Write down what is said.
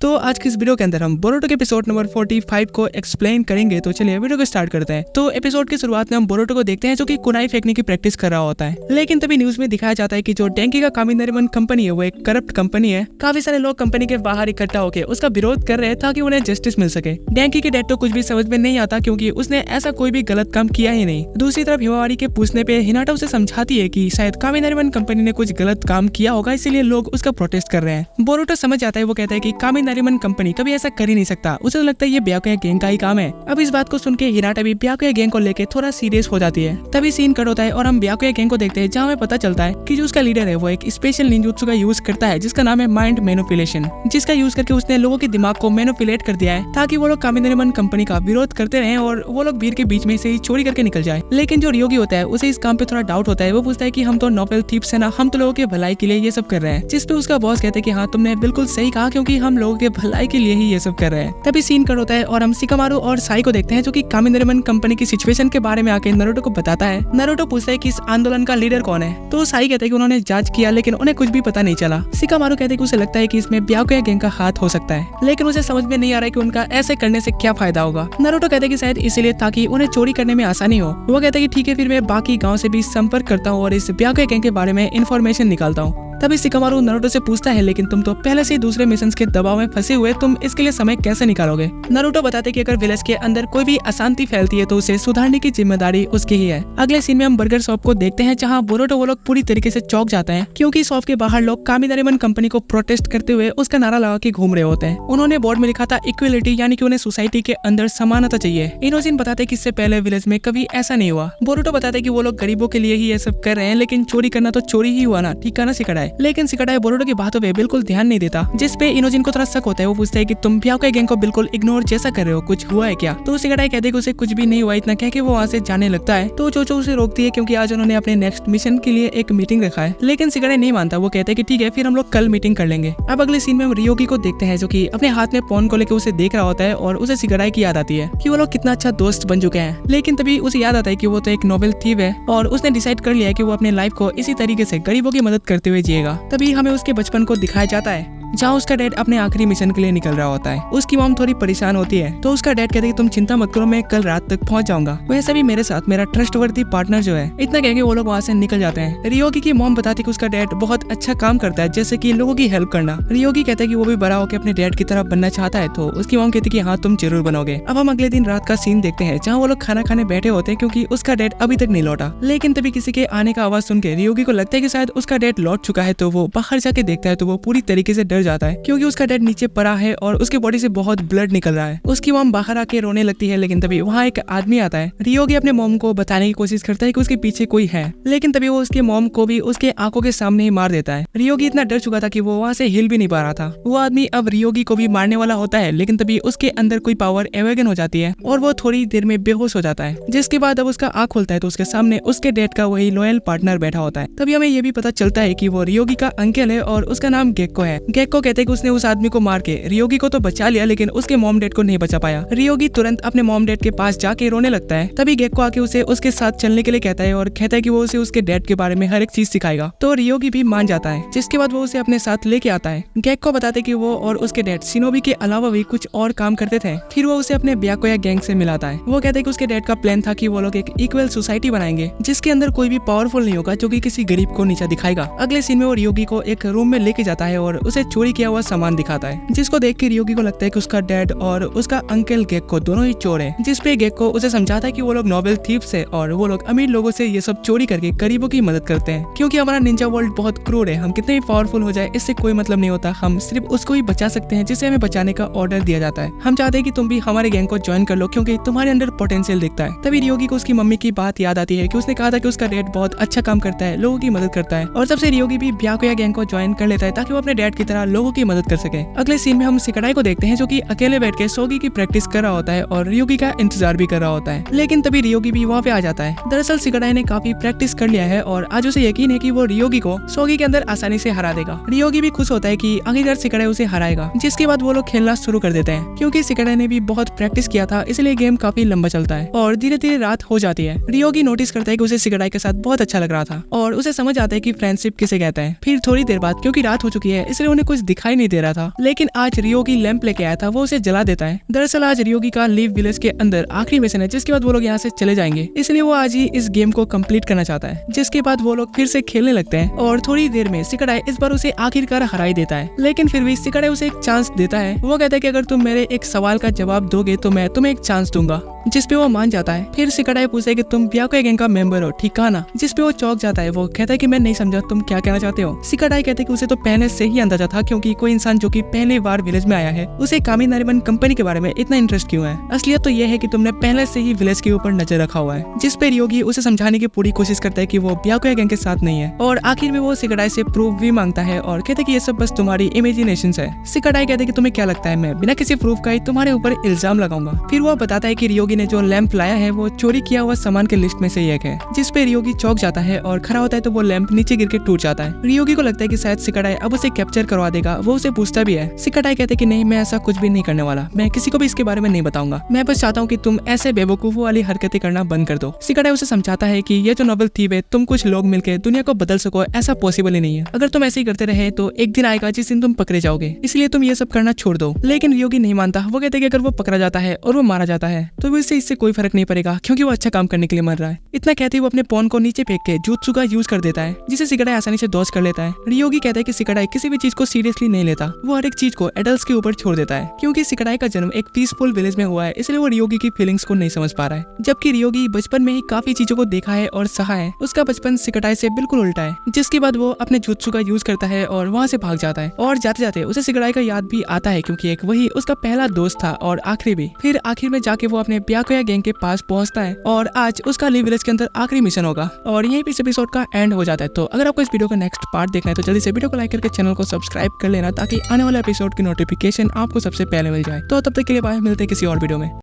तो आज की इस वीडियो के अंदर हम बोरुतो के एपिसोड नंबर 45 को एक्सप्लेन करेंगे। तो चलिए वीडियो को स्टार्ट करते हैं। तो एपिसोड की शुरुआत में हम बोरुतो को देखते हैं जो कि कुनाई फेंकने की प्रैक्टिस कर रहा होता है, लेकिन तभी न्यूज में दिखाया जाता है कि जो डेंकी का कामिनारीमन कंपनी है वो एक करप्ट कंपनी है। काफी सारे लोग कंपनी के बाहर इकट्ठा होकर उसका विरोध कर रहे हैं ताकि उन्हें जस्टिस मिल सके। डेंकी के डैड तो कुछ भी समझ में नहीं आता क्योंकि उसने ऐसा कोई भी गलत काम किया ही नहीं। दूसरी तरफ हिमावारी के पूछने पे हिनाटा उसे समझाती है कि शायद कामिनारीमन कंपनी ने कुछ गलत काम किया होगा, इसीलिए लोग उसका प्रोटेस्ट कर रहे हैं। बोरुतो समझ जाता है, वो कहता है कि कामिनारीमन कंपनी कभी ऐसा कर ही नहीं सकता, उसे तो लगता है ये ब्याकुया गैंग का ही काम है। अब इस बात को सुन के हिनाटा भी ब्याकुया गैंग को लेके थोड़ा सीरियस हो जाती है। तभी सीन कट होता है और हम ब्याकुया गैंग को देखते हैं, जहाँ हमें पता चलता है कि जो उसका लीडर है वो एक स्पेशल निंजुत्सु का यूज करता है जिसका नाम है माइंड मैनिपुलेशन, जिसका यूज करके उसने लोगों के दिमाग को मैनिपुलेट कर दिया है ताकि वो लोग कामिनारीमन कंपनी का विरोध करते रहे और वो लोग भीड़ के बीच में से ही चोरी करके निकल जाए। लेकिन जो रियोगी होता है उसे इस काम पे थोड़ा डाउट होता है। वो पूछता है कि हम तो नोबेल थीव्स है ना, हम तो लोगों के भलाई के लिए ये सब कर रहे हैं। जिस पे उसका बॉस कहते हैं कि हाँ तुमने बिल्कुल सही कहा, क्योंकि हम लोगों के भलाई के लिए ही ये सब कर रहे हैं। तभी सीन कट होता है और हम शिकामारु और साई को देखते हैं जो कि कामिनारीमन कंपनी की सिचुएशन के बारे में आके नारुतो को बताता है। नारुतो पूछता है कि इस आंदोलन का लीडर कौन है, तो साई कहते हैं कि उन्होंने जांच किया लेकिन उन्हें कुछ भी पता नहीं चला। शिकामारु कहते हैं कि उसे लगता है कि इसमें ब्याकुया गैंग का हाथ हो सकता है, लेकिन उसे समझ में नहीं आ रहा है कि उनका ऐसे करने से क्या फायदा होगा। नारुतो कहते हैं कि शायद इसलिए ताकि उन्हें चोरी करने में आसानी हो। वो कहते हैं कि ठीक है, फिर मैं बाकी गाँव से भी संपर्क करता हूँ और इस ब्याकुया गैंग के बारे में इंफॉर्मेशन निकालता हूँ। तभी शिकामारु नारुतो से पूछता है, लेकिन तुम तो पहले से ही दूसरे मिशन के दबाव में फंसे हुए, तुम इसके लिए समय कैसे निकालोगे। नारुतो बताते कि अगर विलेज के अंदर कोई भी अशांति फैलती है तो उसे सुधारने की जिम्मेदारी उसकी ही है। अगले सीन में हम बर्गर शॉप को देखते हैं जहां बोरुतो वो लोग पूरी तरीके से चौंक जाते हैं क्योंकि शॉप के बाहर लोग कामिनारीमन कंपनी को प्रोटेस्ट करते हुए उसका नारा लगा के घूम रहे होते हैं। उन्होंने बोर्ड में लिखा था इक्वलिटी, यानी कि उन्हें सोसाइटी के अंदर समानता चाहिए। इनोजिन बताते कि इससे पहले विलेज में कभी ऐसा नहीं हुआ। बोरुतो बताते कि वो लोग गरीबों के लिए ही ये सब कर रहे हैं, लेकिन चोरी करना तो चोरी ही हुआ ना, ठीक है ना शिकाडाई। लेकिन शिकाडाई बोरुतो की बातों पे बिल्कुल ध्यान नहीं देता, जिस पे इनोजिन को थोड़ा शक होता है। वो पूछता है कि तुम ब्याकुया गैंग को बिल्कुल इग्नोर जैसा कर रहे हो, कुछ हुआ है क्या। तो शिकाडाई कहते हैं कि उसे कुछ भी नहीं हुआ। इतना कह के वो वहाँ से जाने लगता है तो चोचो उसे रोकती है क्योंकि आज उन्होंने अपने नेक्स्ट मिशन के लिए एक मीटिंग रखा है। लेकिन शिकाडाई नहीं मानता। वो कहते हैं कि ठीक है, फिर हम लोग कल मीटिंग कर लेंगे। अब अगले सीन में हम रियोगी को देखते हैं जो कि अपने हाथ में फोन को लेकर उसे देख रहा होता है और उसे शिकाडाई की याद आती है कि वो लोग कितना अच्छा दोस्त बन चुके हैं। लेकिन तभी उसे याद आता है कि वो तो एक नोबेल थीव है और उसने डिसाइड कर लिया है कि वो अपने लाइफ को इसी तरीके से गरीबों की मदद करते हुए जिएगा। तभी हमें उसके बचपन को दिखाया जाता है जहाँ उसका डैड अपने आखिरी मिशन के लिए निकल रहा होता है। उसकी मॉम थोड़ी परेशान होती है तो उसका डैड कहते हैं कि तुम चिंता मत करो, मैं कल रात तक पहुंच जाऊंगा, वैसे भी मेरे साथ मेरा ट्रस्टवर्दी पार्टनर जो है। इतना कह के वो लोग वहाँ से निकल जाते हैं। रियोगी की मॉम बताती है कि उसका डैड बहुत अच्छा काम करता है, जैसे कि लोगों की हेल्प करना। रियोगी कहता है कि वो भी बड़ा होकर अपने डैड की तरह बनना चाहता है, तो उसकी मॉम कहती है कि हाँ तुम जरूर बनोगे। अब हम अगले दिन रात का सीन देखते हैं जहाँ वो लोग खाना खाने बैठे होते हैं क्योंकि उसका डैड अभी तक नहीं लौटा। लेकिन तभी किसी के आने का आवाज सुन के रियोगी को लगता है कि शायद उसका डैड लौट चुका है, तो वो बाहर जाके देखता है तो वो पूरी तरीके से डर जाता है क्योंकि उसका डैड नीचे पड़ा है और उसके बॉडी से बहुत ब्लड निकल रहा है। उसकी मॉम बाहर आके रोने लगती है, लेकिन तभी वहाँ एक आदमी आता है। रियोगी अपने मॉम को बताने की कोशिश करता है कि उसके पीछे कोई है, लेकिन तभी वो उसके मॉम को भी उसके आंखों के सामने ही मार देता है। रियोगी इतना डर चुका था कि वो वहाँ से हिल भी नहीं पा रहा था। वो आदमी अब रियोगी को भी मारने वाला होता है, लेकिन तभी उसके अंदर कोई पावर एवेगन हो जाती है और वो थोड़ी देर में बेहोश हो जाता है। जिसके बाद अब उसका आंख खुलता है तो उसके सामने उसके डैड का वही लॉयल पार्टनर बैठा होता है। तभी हमें ये भी पता चलता है कि वो रियोगी का अंकल है और उसका नाम गेक्को है। गेक्को कहते हैं कि उसने उस आदमी को मार के रियोगी को तो बचा लिया, लेकिन उसके मॉम डैड को नहीं बचा पाया। रियोगी तुरंत अपने मॉम डैड के पास जाके रोने लगता है। तभी गेक्को आके उसे उसके साथ चलने के लिए कहता है और कहता है कि वो उसे उसके डैड के बारे में हर एक चीज सिखाएगा। तो रियोगी भी मान जाता है, जिसके बाद वो उसे अपने साथ लेके आता है। गेक्को बताते कि वो और उसके डैड शिनोबी के अलावा भी कुछ और काम करते थे। फिर वो उसे अपने ब्याकुया गैंग से मिलाता है। वो कहते हैं कि उसके डैड का प्लान था कि वो लोग एक इक्वल सोसाइटी बनाएंगे जिसके अंदर कोई भी पावरफुल नहीं होगा जो कि किसी गरीब को नीचा दिखाएगा। अगले सीन में वो रियोगी को एक रूम में लेके जाता है और उसे चोरी किया हुआ सामान दिखाता है, जिसको देख के रियोगी को लगता है कि उसका डैड और उसका अंकल गेक्को दोनों ही चोर हैं। जिस पे गेक्को उसे समझाता है कि वो लोग नोबेल थीव्स है और वो लोग अमीर लोगों से ये सब चोरी करके गरीबों की मदद करते हैं, क्योंकि हमारा निंजा वर्ल्ड बहुत क्रूर है। हम कितने भी पावरफुल हो जाए इससे कोई मतलब नहीं होता, हम सिर्फ उसको ही बचा सकते हैं जिसे हमें बचाने का ऑर्डर दिया जाता है। हम चाहते हैं कि तुम भी हमारे गैंग को ज्वाइन कर लो क्योंकि तुम्हारे अंदर पोटेंशियल दिखता है। तभी रियोगी को उसकी मम्मी की बात याद आती है कि उसने कहा था कि उसका डैड बहुत अच्छा काम करता है, लोगों की मदद करता है, और तब से रियोगी भी ब्याकुया गैंग को ज्वाइन कर लेता है ताकि वो अपने डैड की तरह लोगों की मदद कर सके। अगले सीन में हम शिकाडाई को देखते हैं जो कि अकेले बैठ के सोगी की प्रैक्टिस कर रहा होता है और रियोगी का इंतजार भी कर रहा होता है। लेकिन तभी रियोगी भी वहाँ पे आ जाता है। दरअसल शिकाडाई ने काफी प्रैक्टिस कर लिया है और आज उसे यकीन है कि वो रियोगी को सोगी के अंदर आसानी से हरा देगा। रियोगी भी खुश होता है कि आखिरकार शिकाडाई उसे हराएगा, जिसके बाद वो लोग खेलना शुरू कर देते हैं। क्योंकि शिकाडाई ने भी बहुत प्रैक्टिस किया था इसलिए गेम काफी लंबा चलता है और धीरे धीरे रात हो जाती है। रियोगी नोटिस करता है कि उसे शिकाडाई के साथ बहुत अच्छा लग रहा था और उसे समझ आता है कि फ्रेंडशिप किसे कहते हैं। फिर थोड़ी देर बाद क्योंकि रात हो चुकी है इसलिए उन्हें कुछ दिखाई नहीं दे रहा था। लेकिन आज रियोगी लैंप लेके आया था, वो उसे जला देता है। दरअसल आज रियोगी का लीव विलेज के अंदर आखिरी मिशन है, जिसके बाद वो लोग यहाँ से चले जाएंगे, इसलिए वो आज ही इस गेम को कंप्लीट करना चाहता है। जिसके बाद वो लोग फिर से खेलने लगते हैं और थोड़ी देर में सिकडाई इस बार उसे आखिरकार हरा ही देता है। लेकिन फिर भी सिकडाई उसे एक चांस देता है। वो कहता है कि अगर तुम मेरे एक सवाल का जवाब दोगे तो मैं तुम्हें एक चांस दूंगा, जिसपे वो मान जाता है। फिर सिकडाई पूछता है कि तुम ब्याकुया गैंग का मेंबर हो, ठीक है ना? जिसपे वो चौंक जाता है। वो कहता है कि मैं नहीं समझा, तुम क्या कहना चाहते हो? सिकडाई कहते हैं कि उसे तो पहले से ही अंदाजा था, क्योंकि कोई इंसान जो कि पहली बार विलेज में आया है, उसे कामी नारिमन कंपनी के बारे में इतना इंटरेस्ट क्यों है? असलियत तो यह है कि तुमने पहले से ही विलेज के ऊपर नजर रखा हुआ है। जिस पे रियोगी उसे समझाने की पूरी कोशिश करता है कि वो ब्याकुया गैंग के साथ नहीं है, और आखिर में वो सिकडाई से प्रूफ भी मांगता है और कहते हैं कि ये सब बस तुम्हारी इमेजिनेशन है। सिकडाई कहते हैं कि तुम्हें क्या लगता है मैं बिना किसी प्रूफ का ही तुम्हारे ऊपर इल्जाम लगाऊंगा? फिर वो बताता है कि रियोगी ने जो लैंप लाया है वो चोरी किया हुआ सामान के लिस्ट में से एक है। जिस पे रियोगी चौंक जाता है और खड़ा होता है तो वो लैंप नीचे गिर के टूट जाता है। रियोगी को लगता है कि शायद सिकडाई अब उसे कैप्चर करवा देगा। वो उसे पूछता भी है। सिकडाई कहते हैं कि नहीं, मैं ऐसा कुछ भी नहीं करने वाला, मैं किसी को भी इसके बारे में नहीं बताऊंगा। मैं बस चाहता हूँ कि तुम ऐसे बेवकूफों वाली हरकतें करना बंद कर दो। सिकडाई उसे समझाता है कि ये जो नोबल थीव है, तुम कुछ लोग मिलकर दुनिया को बदल सको, ऐसा पॉसिबल ही नहीं है। अगर तुम ऐसे ही करते रहे तो एक दिन आएगा जिस दिन तुम पकड़े जाओगे, इसलिए तुम ये सब करना छोड़ दो। लेकिन रियोगी नहीं मानता। वो कहते हैं कि अगर वो पकड़ा जाता है और वो मारा जाता है तो भी इससे कोई फर्क नहीं पड़ेगा, क्योंकि वो अच्छा काम करने के लिए मर रहा है। इतना कहते वो अपने पॉन को नीचे फेंक के जुत्सु का यूज कर देता है, जिसे सिकडाई आसानी से डॉज कर लेता है। रियोगी कहता है कि सिकडाई किसी भी चीज को सीरियसली नहीं लेता, वो हर एक चीज को एडल्ट्स के ऊपर छोड़ देता है। क्योंकि सिकडाई का जन्म एक पीसफुल विलेज में हुआ है, इसलिए वो रियोगी की फीलिंग्स को नहीं समझ पा रहा है। जबकि रियोगी बचपन में ही काफी चीजों को देखा है और सहा है। उसका बचपन सिकडाई से बिल्कुल उल्टा है। जिसके बाद वो अपने जुत्सु का यूज करता है और वहाँ से भाग जाता है। और जाते जाते उसे सिकडाई का याद भी आता है, क्योंकि एक वही उसका पहला दोस्त था और आखिरी भी। फिर आखिर में जाके वो अपने ब्याकुया गैंग के पास पहुंचता है और आज उसका लीव विलेज के अंदर आखिरी मिशन होगा और यहीं पे इस एपिसोड का एंड हो जाता है। तो अगर आपको इस वीडियो का नेक्स्ट पार्ट देखना है तो जल्दी से वीडियो को लाइक करके चैनल को सब्सक्राइब कर लेना, ताकि आने वाले एपिसोड की नोटिफिकेशन आपको सबसे पहले मिल जाए। तो तब तक के लिए बाय, मिलते हैं किसी और वीडियो में।